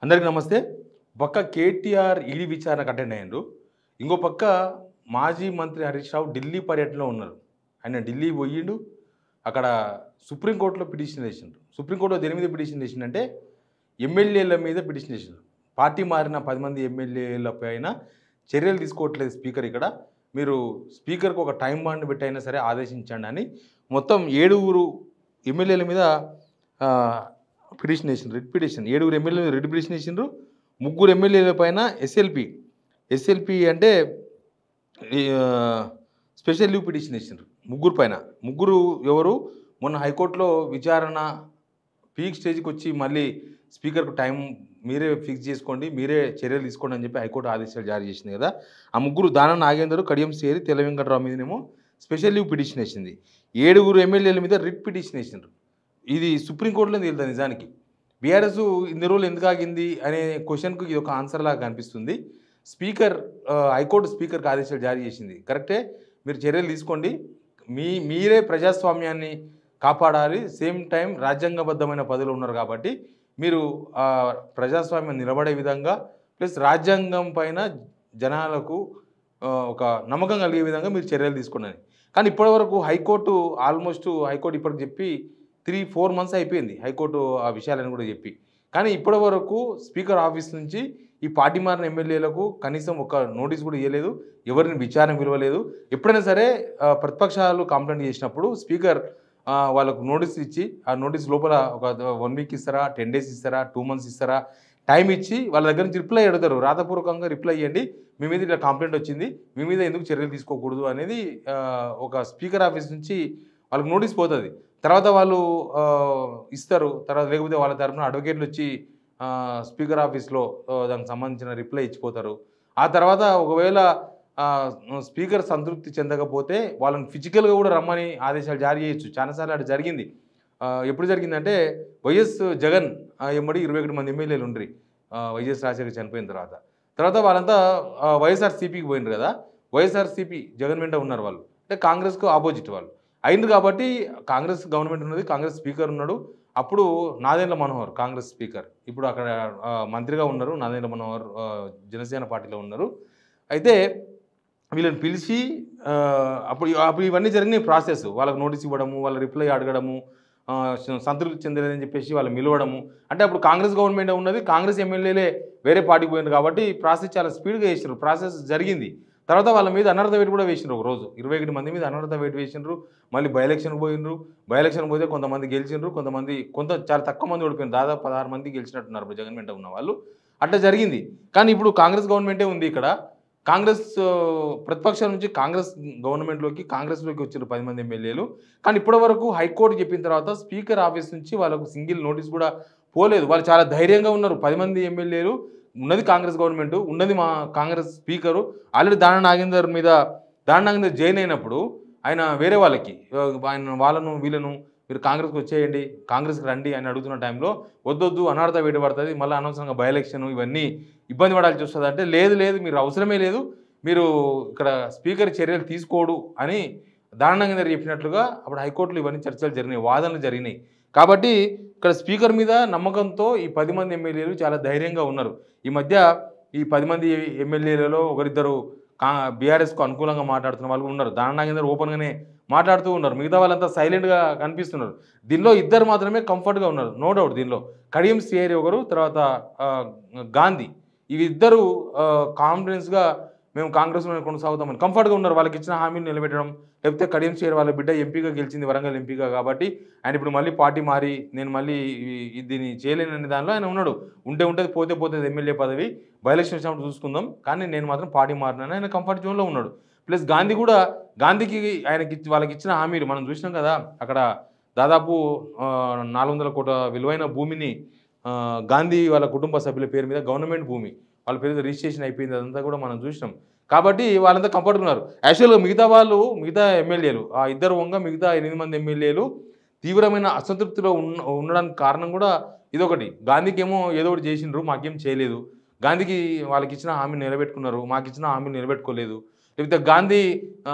అందరికీ నమస్తే. పక్క కేటీఆర్ ఈడీ విచారణకు అటెండ్ అయ్యిండ్రు. ఇంకో పక్క మాజీ మంత్రి హరీష్ రావు ఢిల్లీ పర్యటనలో ఉన్నారు. ఆయన ఢిల్లీ పోయిండు. అక్కడ సుప్రీంకోర్టులో పిటిషన్ వేసిండ్రు. సుప్రీంకోర్టులో దేని మీద పిటిషన్ వేసిండంటే ఎమ్మెల్యేల మీద పిటిషన్ వేసిండ్రు. పార్టీ మారిన 10 మంది ఎమ్మెల్యేల పైన చర్యలు తీసుకోవట్లేదు స్పీకర్ ఇక్కడ. మీరు స్పీకర్కి ఒక టైం బాండ్ పెట్టి అయినా సరే ఆదేశించండి అని మొత్తం 7 ఎమ్మెల్యేల మీద పిటిషన్ వేసిండ్రు. రిట్ పిటిషన్ 7 ఎమ్మెల్యేలు రిట్ పిటిషన్ వేసిండ్రు. 3 ఎమ్మెల్యేల పైన ఎస్ఎల్పి అంటే స్పెషల్ లీవ్ పిటిషన్ వేసిండ్రు. 3 పైన. 3 ఎవరు మొన్న హైకోర్టులో విచారణ పీక్ స్టేజ్కి వచ్చి మళ్ళీ స్పీకర్కు టైం మీరే ఫిక్స్ చేసుకోండి, మీరే చర్యలు తీసుకోండి అని చెప్పి హైకోర్టు ఆదేశాలు జారీ చేసింది కదా. ఆ 3 దానం నాగేందర్, కడియం శ్రీహరి, తెల్ల వెంకటరావు మీదనేమో స్పెషల్ లీవ్ పిటిషన్ వేసింది. 7 ఎమ్మెల్యేల మీద రిట్ పిటిషన్ వేసిండ్రు. ఇది సుప్రీంకోర్టులో తేలుతుంది నిజానికి. బీఆర్ఎస్ ఇన్ని రోజులు ఎందుకు ఆగింది అనే క్వశ్చన్కు ఇది ఒక ఆన్సర్ లాగా కనిపిస్తుంది. హైకోర్టు స్పీకర్కి ఆదేశాలు జారీ చేసింది. కరెక్టే, మీరు చర్యలు తీసుకోండి, మీరే ప్రజాస్వామ్యాన్ని కాపాడాలి, సేమ్ టైం రాజ్యాంగబద్ధమైన పదవిలో ఉన్నారు కాబట్టి మీరు ప్రజాస్వామ్యం నిలబడే విధంగా ప్లస్ రాజ్యాంగం పైన జనాలకు ఒక నమ్మకం కలిగే విధంగా మీరు చర్యలు తీసుకోండి. కానీ ఇప్పటివరకు హైకోర్టు ఇప్పటికి చెప్పి 3-4 మంత్స్ అయిపోయింది హైకోర్టు ఆ విషయాలను కూడా చెప్పి. కానీ ఇప్పటివరకు స్పీకర్ ఆఫీస్ నుంచి ఈ పార్టీ మారిన ఎమ్మెల్యేలకు కనీసం ఒక నోటీస్ కూడా ఇవ్వలేదు, ఎవరిని విచారణ పిలవలేదు. ఎప్పుడైనా సరే ప్రతిపక్షాలు కంప్లైంట్ చేసినప్పుడు స్పీకర్ వాళ్ళకు నోటీస్ ఇచ్చి ఆ నోటీస్ లోపల ఒక 1 వీక్ ఇస్తారా, 10 డేస్ ఇస్తారా, 2 మంత్స్ ఇస్తారా, టైం ఇచ్చి వాళ్ళ దగ్గర నుంచి రిప్లై అడుగుతారు. రాతపూర్వకంగా రిప్లై ఇవ్వండి, మీ మీద ఇలా కంప్లైంట్ వచ్చింది, మీ మీద ఎందుకు చర్యలు తీసుకోకూడదు అనేది ఒక స్పీకర్ ఆఫీస్ నుంచి వాళ్ళకి నోటీస్ పోతుంది. తర్వాత వాళ్ళు ఇస్తారు. తర్వాత లేకపోతే వాళ్ళ తరఫున అడ్వకేట్లు వచ్చి స్పీకర్ ఆఫీస్లో దానికి సంబంధించిన రిప్లై ఇచ్చిపోతారు. ఆ తర్వాత ఒకవేళ స్పీకర్ సంతృప్తి చెందకపోతే వాళ్ళని ఫిజికల్గా కూడా రమ్మని ఆదేశాలు జారీ చేయొచ్చు. చాలాసార్లు అటు జరిగింది. ఎప్పుడు జరిగిందంటే వైఎస్ జగన్ ఎంబడి 21 మంది ఎమ్మెల్యేలు ఉండ్రి వైఎస్ రాజశేఖర్ చనిపోయిన తర్వాత వాళ్ళంతా వైఎస్ఆర్సీపీకి పోయినారు కదా. వైఎస్ఆర్సీపీ జగన్ వెంట ఉన్నారు వాళ్ళు, అంటే కాంగ్రెస్కు ఆపోజిట్ వాళ్ళు అయింది కాబట్టి కాంగ్రెస్ గవర్నమెంట్ ఉన్నది, కాంగ్రెస్ స్పీకర్ ఉన్నాడు. అప్పుడు నాదెండ్ల మనోహర్ కాంగ్రెస్ స్పీకర్, ఇప్పుడు అక్కడ మంత్రిగా ఉన్నారు నాదెండ్ల మనోహర్ జనసేన పార్టీలో ఉన్నారు. అయితే వీళ్ళని పిలిచి అప్పుడు ఇవన్నీ జరిగినాయి ప్రాసెస్. వాళ్ళకి నోటీస్ ఇవ్వడము, వాళ్ళ రిప్లై అడగడము, సంతృప్తి చెందలేదని చెప్పేసి వాళ్ళు మిలవడము. అంటే అప్పుడు కాంగ్రెస్ గవర్నమెంట్ ఉన్నది, కాంగ్రెస్ ఎమ్మెల్యేలే వేరే పార్టీకి పోయినారు కాబట్టి ప్రాసెస్ చాలా స్పీడ్గా చేసినారు. ప్రాసెస్ జరిగింది. తర్వాత వాళ్ళ మీద అనర్హత వేటు కూడా వేసినారు. ఒకరోజు 21 మంది మీద అనర్హత వేటు వేసినారు. మళ్ళీ బై ఎలక్షన్కి పోయినరు. బై ఎలక్షన్ పోతే కొంతమంది గెలిచినారు, చాలా తక్కువ మంది ఓడిపోయినారు. దాదాపు 16 మంది గెలిచినట్టున్నారు జగన్ వెంట ఉన్న వాళ్ళు. అట్లా జరిగింది. కానీ ఇప్పుడు కాంగ్రెస్ గవర్నమెంటే ఉంది ఇక్కడ. కాంగ్రెస్ ప్రతిపక్షాల నుంచి కాంగ్రెస్లోకి వచ్చారు 10 మంది ఎమ్మెల్యేలు. కానీ ఇప్పటివరకు హైకోర్టు చెప్పిన తర్వాత స్పీకర్ ఆఫీస్ నుంచి వాళ్ళకు సింగిల్ నోటీస్ కూడా పోలేదు. వాళ్ళు చాలా ధైర్యంగా ఉన్నారు. 10 మంది ఎమ్మెల్యేలు ఉన్నది కాంగ్రెస్ గవర్నమెంట్, ఉన్నది మా కాంగ్రెస్ స్పీకరు. ఆల్రెడీ దానం నాగేందర్ జైన్ అయినప్పుడు ఆయన వేరే వాళ్ళకి వాళ్ళను వీళ్ళను మీరు కాంగ్రెస్కి వచ్చేయండి, కాంగ్రెస్కి రండి అని అడుగుతున్న టైంలో వద్దొద్దు అనర్హత వేటు పడుతుంది, మళ్ళీ అనవసరంగా బై ఎలక్షన్ ఇవన్నీ ఇబ్బంది పడాల్సి వస్తుంది అంటే లేదు మీరు అవసరమే లేదు, మీరు ఇక్కడ స్పీకర్ చర్యలు తీసుకోడు అని దానం నాగేందర్ చెప్పినట్లుగా అప్పుడు హైకోర్టులో ఇవన్నీ చర్చలు జరిగినాయి, వాదనలు జరిగినాయి. కాబట్టి ఇక్కడ స్పీకర్ మీద నమ్మకంతో ఈ 10 మంది ఎమ్మెల్యేలు చాలా ధైర్యంగా ఉన్నారు. ఈ మధ్య ఈ 10 మంది ఎమ్మెల్యేలలో ఒకరిద్దరు బీఆర్ఎస్కు అనుకూలంగా మాట్లాడుతున్న వాళ్ళు ఉన్నారు. దానం నాగేందర్ ఓపెన్గానే మాట్లాడుతూ ఉన్నారు. మిగతా వాళ్ళంతా సైలెంట్గా కనిపిస్తున్నారు. దీనిలో ఇద్దరు మాత్రమే కంఫర్ట్గా ఉన్నారు, నో డౌట్. దీనిలో కడియం శ్రీహరి ఒకరు, తర్వాత గాంధీ, ఇవి ఇద్దరు కాన్ఫిడెన్స్గా మేము కాంగ్రెస్లో కొనసాగుతామని కంఫర్ట్గా ఉన్నారు. వాళ్ళకి ఇచ్చిన హామీలు నిలబెట్టడం. లేకపోతే కడియం శ్రీహరి వాళ్ళ బిడ్డ ఎంపీగా గెలిచింది, వరంగల్ ఎంపీగా, కాబట్టి ఆయన ఇప్పుడు మళ్ళీ పార్టీ మారి నేను మళ్ళీ దీన్ని చేయలేనని దానిలో ఆయన ఉన్నాడు. ఉంటుంది పోతే ఎమ్మెల్యే పదవి, బై ఎలక్షన్ వచ్చినప్పుడు చూసుకుందాం, కానీ నేను మాత్రం పార్టీ మారినాను ఆయన కంఫర్ట్ జోన్లో ఉన్నాడు. ప్లస్ గాంధీకి వాళ్ళకి ఇచ్చిన హామీలు మనం చూసినాం కదా. అక్కడ దాదాపు 400 కోట్ల విలువైన భూమిని గాంధీ వాళ్ళ కుటుంబ సభ్యుల పేరు మీద గవర్నమెంట్ భూమి వాళ్ళ పేరు మీద రిజిస్ట్రేషన్ అయిపోయింది. అదంతా కూడా మనం చూసినాం. కాబట్టి వాళ్ళంతా కంఫర్ట్ ఉన్నారు. యాక్చువల్గా మిగతా ఎమ్మెల్యేలు ఆ ఇద్దరు మిగతా 8 మంది ఎమ్మెల్యేలు తీవ్రమైన అసంతృప్తిలో ఉండడానికి కారణం కూడా ఇదొకటి. గాంధీకి ఏమో ఏదో ఒకటి చేసిండ్రు, మాకేం చేయలేదు. గాంధీకి వాళ్ళకి ఇచ్చిన హామీని నిలబెట్టుకున్నారు, మాకు ఇచ్చిన హామీని నిలబెట్టుకోలేదు. లేకపోతే గాంధీ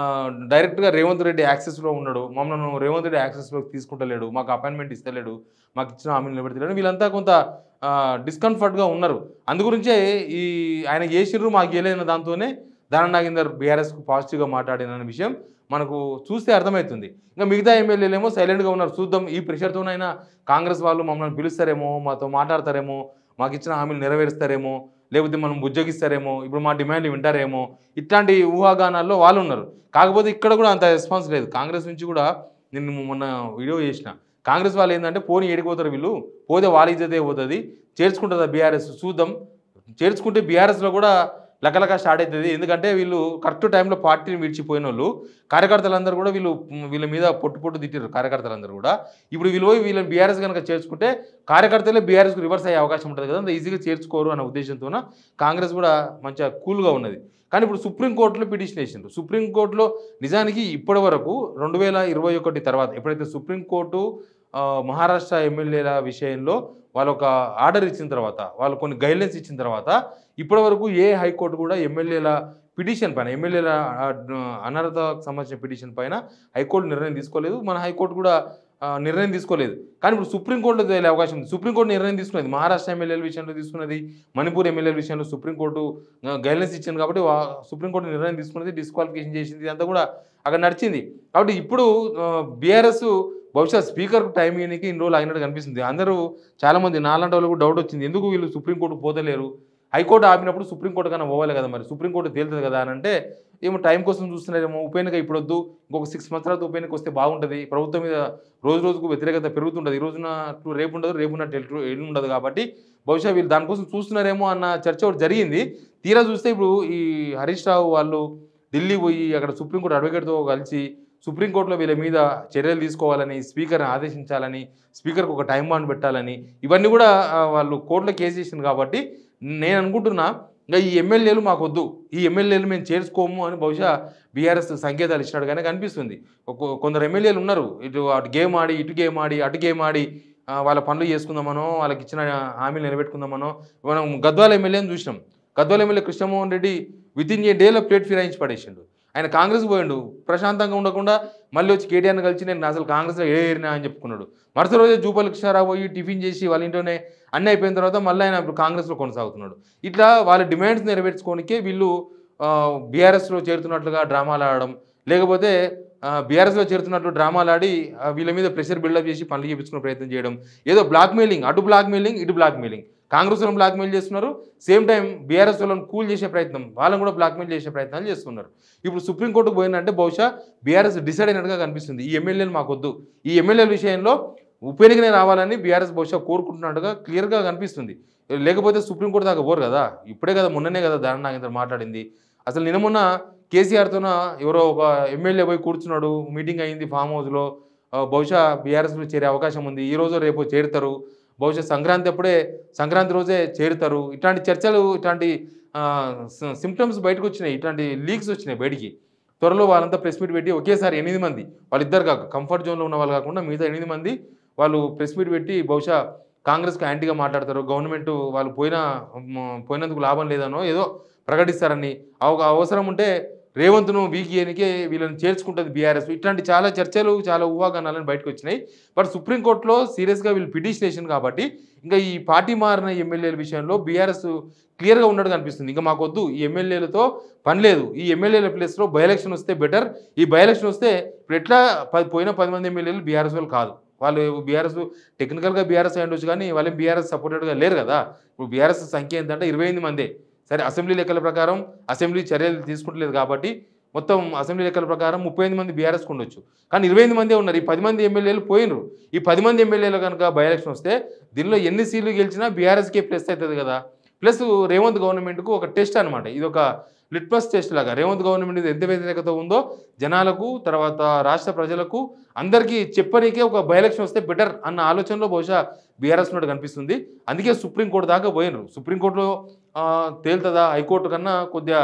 డైరెక్ట్గా రేవంత్ రెడ్డి యాక్సెస్లో ఉన్నాడు, మమ్మల్ని రేవంత్ రెడ్డి యాక్సెస్లోకి తీసుకుంటలేడు, మాకు అపాయింట్మెంట్ ఇస్తలేడు, మాకు ఇచ్చిన హామీలు నిలబెడతలేడు, వీళ్ళంతా కొంత డిస్కంఫర్ట్గా ఉన్నారు. అందుగురించే ఈ ఆయన చేసిర్రు మాకు చేయలేని దాంతోనే దానం నాగేందర్ బీఆర్ఎస్కు పాజిటివ్గా మాట్లాడిన విషయం మనకు చూస్తే అర్థమవుతుంది. ఇంకా మిగతా ఎమ్మెల్యేలేమో సైలెంట్గా ఉన్నారు. చూద్దాం ఈ ప్రెషర్తోనైనా కాంగ్రెస్ వాళ్ళు మమ్మల్ని పిలుస్తారేమో, మాతో మాట్లాడతారేమో, మాకు ఇచ్చిన హామీలు నెరవేరుస్తారేమో, లేకపోతే మనం బుజ్జగిస్తారేమో, ఇప్పుడు మా డిమాండ్లు వింటారేమో, ఇట్లాంటి ఊహాగానాల్లో వాళ్ళు ఉన్నారు. కాకపోతే ఇక్కడ కూడా అంత రెస్పాన్స్ లేదు. కాంగ్రెస్ నుంచి కూడా నేను మొన్న వీడియో చేసిన, కాంగ్రెస్ వాళ్ళు ఏంటంటే పోనీ ఏడిపోతారు వీళ్ళు, పోతే వాళ్ళ ఇజ్జతే పోతుంది, చేర్చుకుంటుందా బీఆర్ఎస్ చూద్దాం, చేర్చుకుంటే బీఆర్ఎస్లో కూడా లకలక స్టార్ట్ అవుతుంది. ఎందుకంటే వీళ్ళు కరెక్ట్ టైంలో పార్టీని విడిచిపోయిన వాళ్ళు కార్యకర్తలందరూ కూడా వీళ్ళ మీద పొట్టు తిట్టారు కార్యకర్తలందరూ కూడా. ఇప్పుడు వీళ్ళు పోయి వీళ్ళని బీఆర్ఎస్ కనుక చేర్చుకుంటే కార్యకర్తలే బీఆర్ఎస్కు రివర్స్ అయ్యే అవకాశం ఉంటుంది కదా, అంత ఈజీగా చేర్చుకోరు అన్న ఉద్దేశంతోన కాంగ్రెస్ కూడా మంచిగా కూల్గా ఉన్నది. కానీ ఇప్పుడు సుప్రీంకోర్టులో పిటిషన్ వేసిండ్రు. సుప్రీంకోర్టులో నిజానికి ఇప్పటి వరకు 2021 తర్వాత ఎప్పుడైతే సుప్రీంకోర్టు మహారాష్ట్ర ఎమ్మెల్యేల విషయంలో వాళ్ళు ఒక ఆర్డర్ ఇచ్చిన తర్వాత, వాళ్ళు కొన్ని గైడ్లైన్స్ ఇచ్చిన తర్వాత ఇప్పటివరకు ఏ హైకోర్టు కూడా ఎమ్మెల్యేల పిటిషన్ పైన, ఎమ్మెల్యేల అనర్హతకు సంబంధించిన పిటిషన్ పైన హైకోర్టు నిర్ణయం తీసుకోలేదు, మన హైకోర్టు కూడా నిర్ణయం తీసుకోలేదు. కానీ ఇప్పుడు సుప్రీంకోర్టులో తెలియ అవకాశం ఉంది. సుప్రీంకోర్టు నిర్ణయం తీసుకున్నది, మహారాష్ట్ర ఎమ్మెల్యేల విషయంలో తీసుకున్నది, మణిపూర్ ఎమ్మెల్యేల విషయంలో సుప్రీంకోర్టు గైడ్లైన్స్ ఇచ్చింది కాబట్టి సుప్రీంకోర్టు నిర్ణయం తీసుకున్నది, డిస్క్వాలిఫికేషన్ చేసింది, ఇదంతా కూడా అక్కడ నడిచింది. కాబట్టి ఇప్పుడు బీఆర్ఎస్ బహుశా స్పీకర్కు టైం ఇవ్వడానికి ఇన్ని రోజులు ఆగినట్టు కనిపిస్తుంది. అందరూ చాలామంది నాలాంటి వాళ్ళు కూడా డౌట్ వచ్చింది, ఎందుకు వీళ్ళు సుప్రీంకోర్టుకు పోతలేరు, హైకోర్టు ఆపినప్పుడు సుప్రీంకోర్టు కన్నా పోవాలి కదా, మరి సుప్రీంకోర్టు తేలుతుంది కదా అని అంటే ఏమో టైం కోసం చూస్తున్నారేమో, ఉప ఎన్నిక ఇప్పుడు వద్దు, ఇంకొక 6 months తర్వాత ఉప ఎన్నిక వస్తే బాగుంటుంది, ప్రభుత్వం మీద రోజు రోజుకు వ్యతిరేకత పెరుగుతుంటుంది, ఈ రోజున రేపు ఉండదు, రేపు ఎల్లు ఉండదు, కాబట్టి బహుశా వీళ్ళు దానికోసం చూస్తున్నారేమో అన్న చర్చ ఒకటి జరిగింది. తీరా చూస్తే ఇప్పుడు ఈ హరీష్ రావు వాళ్ళు ఢిల్లీ పోయి అక్కడ సుప్రీంకోర్టు అడ్వకేట్తో కలిసి సుప్రీంకోర్టులో వీళ్ళ మీద చర్యలు తీసుకోవాలని, స్పీకర్ని ఆదేశించాలని, స్పీకర్కి ఒక టైం బాండ్ పెట్టాలని, ఇవన్నీ కూడా వాళ్ళు కోర్టులో కేసు చేసింది. కాబట్టి నేను అనుకుంటున్నా ఇంకా ఈ ఎమ్మెల్యేలు మాకు వద్దు, ఈ ఎమ్మెల్యేలు మేము చేర్చుకోము అని బహుశా బీఆర్ఎస్ సంకేతాలు ఇచ్చినట్టుగానే కనిపిస్తుంది. కొందరు ఎమ్మెల్యేలు ఉన్నారు, అటు గేమ్ ఆడి, ఇటు గేమ్ ఆడి, అటు గేమ్ ఆడి వాళ్ళ పనులు చేసుకుందామనో, వాళ్ళకి ఇచ్చిన హామీలు నిలబెట్టుకుందామనో. మనం గద్వాల ఎమ్మెల్యేని చూసినాం. గద్వాల ఎమ్మెల్యే కృష్ణమోహన్ రెడ్డి వితిన్ ఏ డేలో ప్లేట్ ఫిరాయించి పడేసిండు. ఆయన కాంగ్రెస్ పోయిండు, ప్రశాంతంగా ఉండకుండా మళ్ళీ వచ్చి కేటీఆర్ని కలిసి నేను అసలు కాంగ్రెస్లో ఏరినా అని చెప్పుకున్నాడు. మరుసటి రోజే జూపల్లి కృష్ణారావు పోయి టిఫిన్ చేసి వాళ్ళ ఇంట్లోనే అన్నీ అయిపోయిన తర్వాత మళ్ళీ ఆయన ఇప్పుడు కాంగ్రెస్లో కొనసాగుతున్నాడు. ఇట్లా వాళ్ళ డిమాండ్స్ నెరవేర్చుకోనికే వీళ్ళు బీఆర్ఎస్లో చేరుతున్నట్లుగా డ్రామాలు ఆడడం, లేకపోతే బీఆర్ఎస్లో చేరుతున్నట్లు డ్రామాలు ఆడి వీళ్ళ మీద ప్రెషర్ బిల్డప్ చేసి పనులు చేయించుకునే ప్రయత్నం చేయడం, ఏదో బ్లాక్మెయిలింగ్, అటు బ్లాక్మెయిలింగ్, ఇటు బ్లాక్మెయిలింగ్. కాంగ్రెస్ వాళ్ళని బ్లాక్మెయిల్ చేస్తున్నారు, సేమ్ టైం బీఆర్ఎస్ వాళ్ళని కూల్ చేసే ప్రయత్నం, వాళ్ళని కూడా బ్లాక్మెయిల్ చేసే ప్రయత్నాలు చేస్తున్నారు. ఇప్పుడు సుప్రీంకోర్టుకు పోయిందంటే బహుశా బీఆర్ఎస్ డిసైడ్ అయినట్టుగా కనిపిస్తుంది, ఈ ఎమ్మెల్యేలు మాకొద్దు, ఈ ఎమ్మెల్యేల విషయంలో ఉప ఎన్నికనే రావాలని బీఆర్ఎస్ బహుశా కోరుకుంటున్నట్టుగా క్లియర్గా కనిపిస్తుంది. లేకపోతే సుప్రీంకోర్టు దాకా పోరు కదా, ఇప్పుడే కదా, మొన్ననే కదా దానం నాగేందర్ మాట్లాడింది. అసలు నిన్న మొన్న కేసీఆర్తోన ఎవరో ఒక ఎమ్మెల్యే పోయి కూర్చున్నాడు, మీటింగ్ అయింది ఫామ్ హౌస్లో, బహుశా బీఆర్ఎస్లో చేరే అవకాశం ఉంది, ఈ రోజు రేపు చేరుతారు, బహుశా సంక్రాంతి రోజే చేరుతారు. ఇట్లాంటి చర్చలు, ఇట్లాంటి సిమ్టమ్స్ బయటకు వచ్చినాయి, ఇట్లాంటి లీక్స్ వచ్చినాయి బయటికి. త్వరలో వాళ్ళంతా ప్రెస్ మీట్ పెట్టి ఒకేసారి 8 మంది, వాళ్ళిద్దరు కాక కంఫర్ట్ జోన్లో ఉన్న వాళ్ళు కాకుండా మిగతా 8 మంది వాళ్ళు ప్రెస్ మీట్ పెట్టి బహుశా కాంగ్రెస్కి యాంటీగా మాట్లాడతారు, గవర్నమెంట్ వాళ్ళు పోయినందుకు లాభం లేదనో ఏదో ప్రకటిస్తారని, అవసరం ఉంటే రేవంత్ను వీకేనికే వీళ్ళని చేర్చుకుంటుంది బీఆర్ఎస్. ఇట్లాంటి చాలా చర్చలు, చాలా ఊహాగానాలను బయటకు వచ్చినాయి. బట్ సుప్రీంకోర్టులో సీరియస్గా వీళ్ళు పిటిషన్ వేసింది కాబట్టి ఇంకా ఈ పార్టీ మారిన ఎమ్మెల్యేల విషయంలో బీఆర్ఎస్ క్లియర్గా ఉన్నట్టు కనిపిస్తుంది. ఇంకా మాకొద్దు, ఈ ఎమ్మెల్యేలతో పని లేదు, ఈ ఎమ్మెల్యేల ప్లేస్లో బై ఎలక్షన్ వస్తే బెటర్, ఈ బై ఎలక్షన్ వస్తే ఇప్పుడు ఎట్లా పోయిన 10 మంది ఎమ్మెల్యేలు బీఆర్ఎస్ వాళ్ళు కాదు, వాళ్ళు బీఆర్ఎస్ టెక్నికల్గా బీఆర్ఎస్ అయి ఉండొచ్చు కానీ వాళ్ళు బీఆర్ఎస్ సపోర్టెడ్గా లేరు కదా. ఇప్పుడు బీఆర్ఎస్ సంఖ్య ఏంటంటే 28 మందే. సరే, అసెంబ్లీ లెక్కల ప్రకారం అసెంబ్లీ చర్యలు తీసుకుంటలేదు కాబట్టి మొత్తం అసెంబ్లీ లెక్కల ప్రకారం 35 మంది బీఆర్ఎస్కి ఉండొచ్చు, కానీ 28 మందే ఉన్నారు. ఈ 10 మంది ఎమ్మెల్యేలు పోయినరు. ఈ 10 మంది ఎమ్మెల్యేలు కనుక బై ఎలక్షన్ వస్తే దీనిలో ఎన్ని సీట్లు గెలిచినా బీఆర్ఎస్కే ప్లస్ అవుతుంది కదా. ప్లస్ రేవంత్ గవర్నమెంట్కు ఒక టెస్ట్ అనమాట, ఇది ఒక లిట్మస్ టెస్ట్ లాగా. రేవంత్ గవర్నమెంట్ మీద ఎంత వ్యతిరేకత ఉందో జనాలకు, తర్వాత రాష్ట్ర ప్రజలకు అందరికీ చెప్పనీకే ఒక బై ఎలక్షన్ వస్తే బెటర్ అన్న ఆలోచనలో బహుశా బీఆర్ఎస్ ఉన్నట్టు కనిపిస్తుంది. అందుకే సుప్రీంకోర్టు దాకా పోయినరు. సుప్రీంకోర్టులో తేలుతుందా, హైకోర్టు కన్నా కొద్దిగా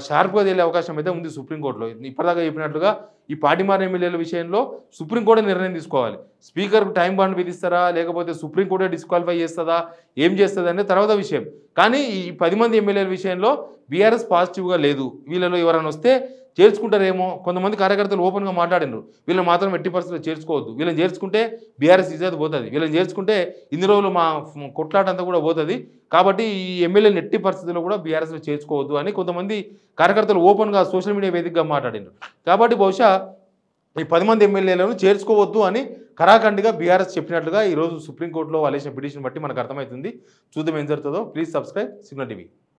షార్ప్గా తేలే అవకాశం అయితే ఉంది సుప్రీంకోర్టులో. ఇప్పటిదాకా చెప్పినట్లుగా ఈ పార్టీ మారిన ఎమ్మెల్యేల విషయంలో సుప్రీంకోర్టు నిర్ణయం తీసుకోవాలి. స్పీకర్కు టైం బాండ్ విధిస్తారా, లేకపోతే సుప్రీంకోర్టే డిస్క్వాలిఫై చేస్తుందా, ఏం చేస్తుంది అనేది తర్వాత విషయం. కానీ ఈ 10 మంది ఎమ్మెల్యేల విషయంలో బీఆర్ఎస్ పాజిటివ్గా లేదు. వీళ్ళలో ఎవరైనా వస్తే చేర్చుకుంటారేమో. కొంతమంది కార్యకర్తలు ఓపెన్గా మాట్లాడినారు, వీళ్ళని మాత్రం ఎట్టి పరిస్థితుల్లో చేర్చుకోవద్దు, వీళ్ళని చేర్చుకుంటే బీఆర్ఎస్ ఇజ్జత్ పోతుంది, వీళ్ళని చేర్చుకుంటే ఇన్ని రోజులు మా కొట్లాట అంతా కూడా పోతుంది, కాబట్టి ఈ ఎమ్మెల్యేలను ఎట్టి పరిస్థితుల్లో కూడా బీఆర్ఎస్లో చేర్చుకోవద్దు అని కొంతమంది కార్యకర్తలు ఓపెన్గా సోషల్ మీడియా వేదికగా మాట్లాడినారు. కాబట్టి బహుశా ఈ 10 మంది ఎమ్మెల్యేలను చేర్చుకోవద్దు అని కరాఖండిగా బీఆర్ఎస్ చెప్పినట్లుగా ఈరోజు సుప్రీంకోర్టులో వాళ్ళు వేసిన పిటిషన్ బట్టి మనకు అర్థమవుతుంది. చూద్దాం ఏం జరుగుతుందో. Please subscribe signal TV.